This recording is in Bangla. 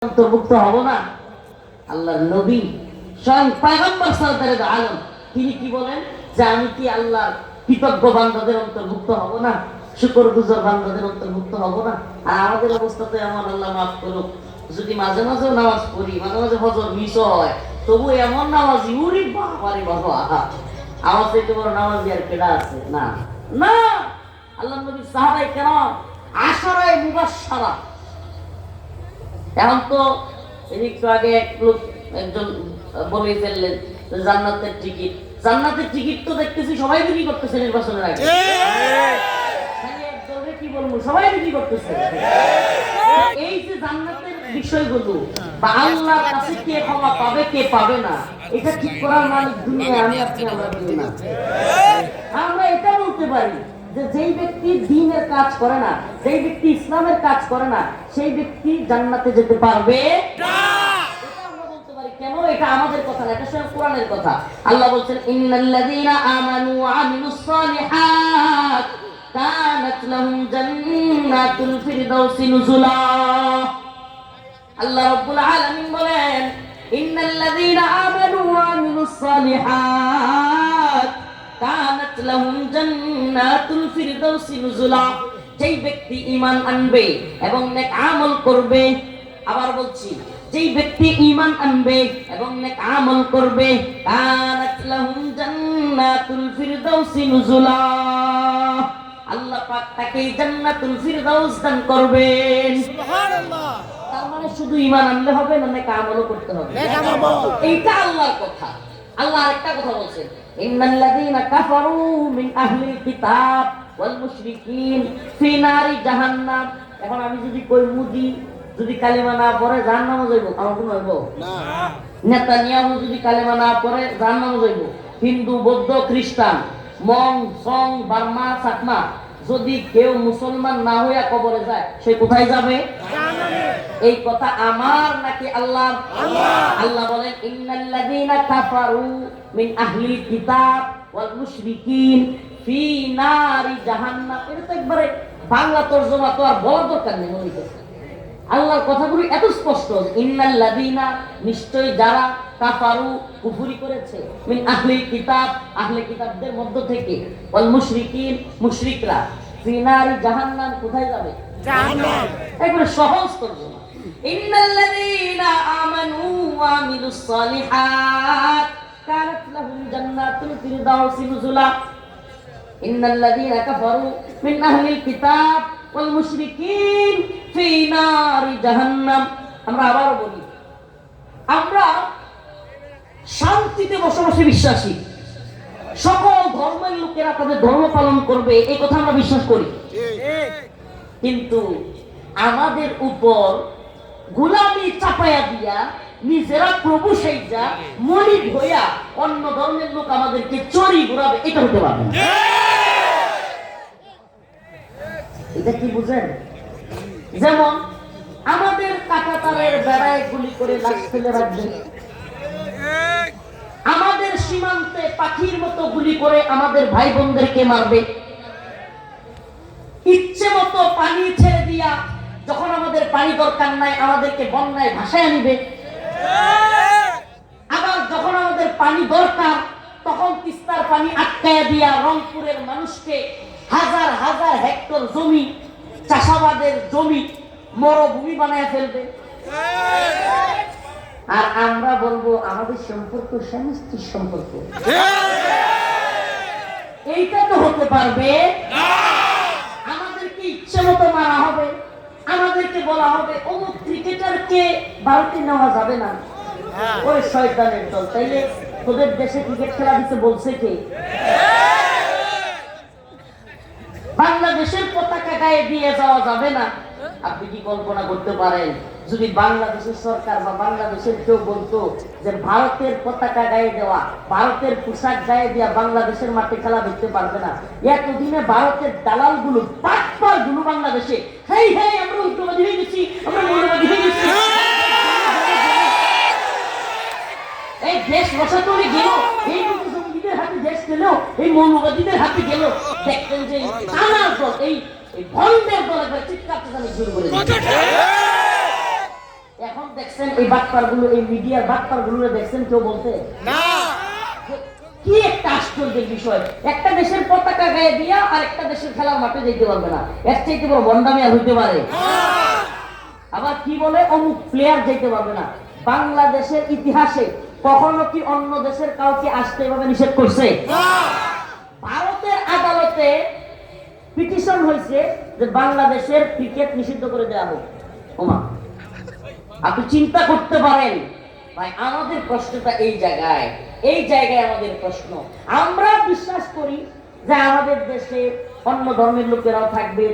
অন্তর্ভুক্ত হব না? আল্লাহর নবী স্বয়ং পয়গম্বর সরদারে আলম তিনি কি বলেন যে আমি কি আল্লাহর কৃতজ্ঞ বান্দাদের অন্তর্ভুক্ত হব না, শুকরগুজার বান্দাদের অন্তর্ভুক্ত হব না? আর আমাদের অবস্থা তো এমন, আল্লাহ মাফ করুক, যদি মাঝে মাঝেও নামাজ পড়ি, মাঝে মাঝে ফজর মিস হয়, তবু এমন নামাজ ইউরি বাবারে বাবা, আমার থেকে বড় নামাজি আর কেডা আছে? না না, আল্লাহর নবী সাহাবায়ে কেরাম আশারায়ে মুবাশশারা। এখন তো একটু আগে একজন বলে ফেললেন জান্নাতের টিকিট, জান্নাতের টিকিট তো দেখতেছি সবাই বিক্রি করতেছে নির্বাচনের আগে। কি বলবো, সবাই বিক্রি করতেছে। এই যে জান্নাতের বিষয়গুলো বা আল্লাহর কাছে কে ক্ষমা পাবে কে পাবে না, এটা ঠিক করার মালিক দুনিয়া আমি আপনি আমরা বলি না। আমরা এটা বলতে পারি যে যেই ব্যক্তি দ্বীনের কাজ করে না, যেই ব্যক্তি ইসলামের কাজ করে না, সেই ব্যক্তি জান্নাতে যেতে পারবে না। এটা আমরা বলতে পারি। কেন? এটা আমাদের কথা না, এটা স্বয়ং কোরআনের কথা। আল্লাহ বলছেন ইন্নাল্লাযীনা আমানু ওয়া আমিলুস সালিহাত কানাত লাহুম জান্নাতুল ফিরদাউসি নুজুলা। আল্লাহ রাব্বুল আলামিন বলেন ইন্নাল্লাযীনা আমানু ওয়া আমিলুস সালিহাত কানাত লাহুম জান্নাতুল ফিরদাউসি নুজুলা। যেই ব্যক্তি ঈমান আনবে এবং নেক আমল করবে, আবার বলছি, যেই ব্যক্তি ঈমান আনবে এবং নেক আমল করবে, কানাত লাহুম জান্নাতুল ফিরদাউসি নুজুলা, আল্লাহ পাক তাকে জান্নাতুল ফিরদাউস দান করবেন। সুবহানাল্লাহ। তার মানে শুধু ঈমান আনলে হবে না, নেক আমলও করতে হবে। এইটা আল্লাহর কথা। আল্লাহ আরেকটা কথা বলছেন ইন্নাল্লাযীনা কাফারু মিন আহলিল কিতাব ওয়াল মুশরিকিন ফি নারি জাহান্নাম। এখন আমি যদি কই মুদি যদি কালেমা না পড়ে জাহান্নামে যাইব, আমার কোন হইব না? নেতানিয়াহু যদি কালেমা না পড়ে জাহান্নামে যাইব। হিন্দু বৌদ্ধ খ্রিস্টান মং সং বার্মা চাকমা যদি কেউ মুসলমান না হইয়া কবরে যায়, সে কোথায় যাবে? জাহান্নামে। এই কথা আমার নাকি আল্লাহ? আল্লাহ বলেন ইন্নাল্লাযীনা কাফারু মিন আহলিল কিতাব ওয়াল মুশরিকিন ফি নারি জাহান্নাম। এটা তো একবারে বাংলা তরজমা, তো আর বলার দরকার নেই। মনে হইতেছে আল্লাহর কথাগুলো এত স্পষ্ট, ইন্নাল্লাযীনা নিশ্চয় যারা কাফারু কুফরি করেছে, মিন আহলিল কিতাব আহলে কিতাবদের মধ্য থেকে, ওয়াল মুশরিকিন মুশরিকরা, ফি নারি জাহান্নাম কোথায় যাবে? জাহান্নাম। একবারে সহজ তরজমা। ইন্নাল্লাযীনা আমানু ওয়া আমিলুস সালিহাত কানাত লাহুম জান্নাতুল ফিরদাউসি নুজুলা। ইন্নাল্লাযীনা কাফারু মিন আহলিল কিতাব ওয়াল মুশরিকিন ফি নারি জাহান্নাম। আমরা আবার বলি, আমরা শান্তিতে বসবাসে বিশ্বাসী, সকল ধর্মের লোকেরা তাদের ধর্ম পালন করবে, এই কথা আমরা বিশ্বাস করি। কিন্তু আমাদের উপর গোলামি চাপায়া দিয়া নিজেরা প্রভু সেইজা মলিক হইয়া অন্য ধর্মের লোক আমাদেরকে চড়ি ঘুরাবে, এটা হতে পারবে না। এটা কি বুঝেন? যেমন আমাদের কাঁটাতারের বেড়ায় গুলি করে লাশ ফেলে রাখবে, আমাদের সীমান্তে পাখির মতো গুলি করে আমাদের ভাই বোনদেরকে মারবে, ইচ্ছে মতো পানি ছেড়ে দিয়া যখন আমাদের পানি দরকার নাই আমাদেরকে বন্যায় ভাসায় আনিবে, আবার যখন আমাদের পানি দরকার তখন তিস্তার পানি আটকায়া দিয়া রংপুরের মানুষকে হাজার হাজার হেক্টর জমি, চাষাবাদের জমি মরুভূমি বানায় ফেলবে। আর আমরা বলবো আমাদের সম্পর্ক স্বামী-স্ত্রীর সম্পর্ক। এইটা তো হতে পারবে না। আমাদেরকে ইচ্ছে মতো মারা হবে, আমাদেরকে বলা হবে অমুক ক্রিকেটারকে ভারতে নেওয়া যাবে না। ওই শয়তানের দল, তাইলে তোদের দেশে ক্রিকেট খেলা দিতে বলছে কে? বাংলাদেশের পতাকা গায়ে দিয়ে যাওয়া যাবে না। আপনি কি কল্পনা করতে পারেন যদি বাংলাদেশের সরকার বা বাংলাদেশের কেউ বলতো যে ভারতের পতাকা গায়ে দেওয়া, ভারতের পোশাক গায়ে দেওয়া বাংলাদেশের মাঠে খেলা দেখতে পারবে না? এতদিনে ভারতের দালাল গুলো পাটপার গুলো বাংলাদেশে হেই হেই আমরা উগ্রবাদী হয়ে গেছি, আমরা মৌলবাদী হয়ে গেছি, এই দেশ বসাতে গেল, এই জঙ্গিদের হাতে দেশ গেল, এই মৌলবাদীদের হাতে গেল, দেখতেন যে টানার দল, এই ভণ্ডের দল একবার চিৎকার চেঁচানো শুরু করে দিল। এখন দেখছেন এই বাটপারগুলো, এই মিডিয়ার বাটপারগুলো দেখছেন কেউ বলতে না? কি একটা আশ্চর্যের বিষয়, একটা দেশের পতাকা গায়ে দিয়া আর একটা দেশের খেলার মাঠে যেতে পারবে না, এর চাইতে বড় বন্ডামি আর হইতে পারে? আবার কি বলে অমুক প্লেয়ার যেতে পারবে না। বাংলাদেশের ইতিহাসে কখনো কি অন্য দেশের কাউকে আসতে এভাবে নিষেধ করছে? ভারতের আদালতে পিটিশন হয়েছে যে বাংলাদেশের ক্রিকেট নিষিদ্ধ করে দেওয়া হোক। ওমা, আপনি চিন্তা করতে পারেন ভাই, আমাদের প্রশ্নটা এই জায়গায়, এই জায়গায় আমাদের প্রশ্ন। আমরা বিশ্বাস করি যে আমাদের দেশে অন্য ধর্মের লোকেরাও থাকবে।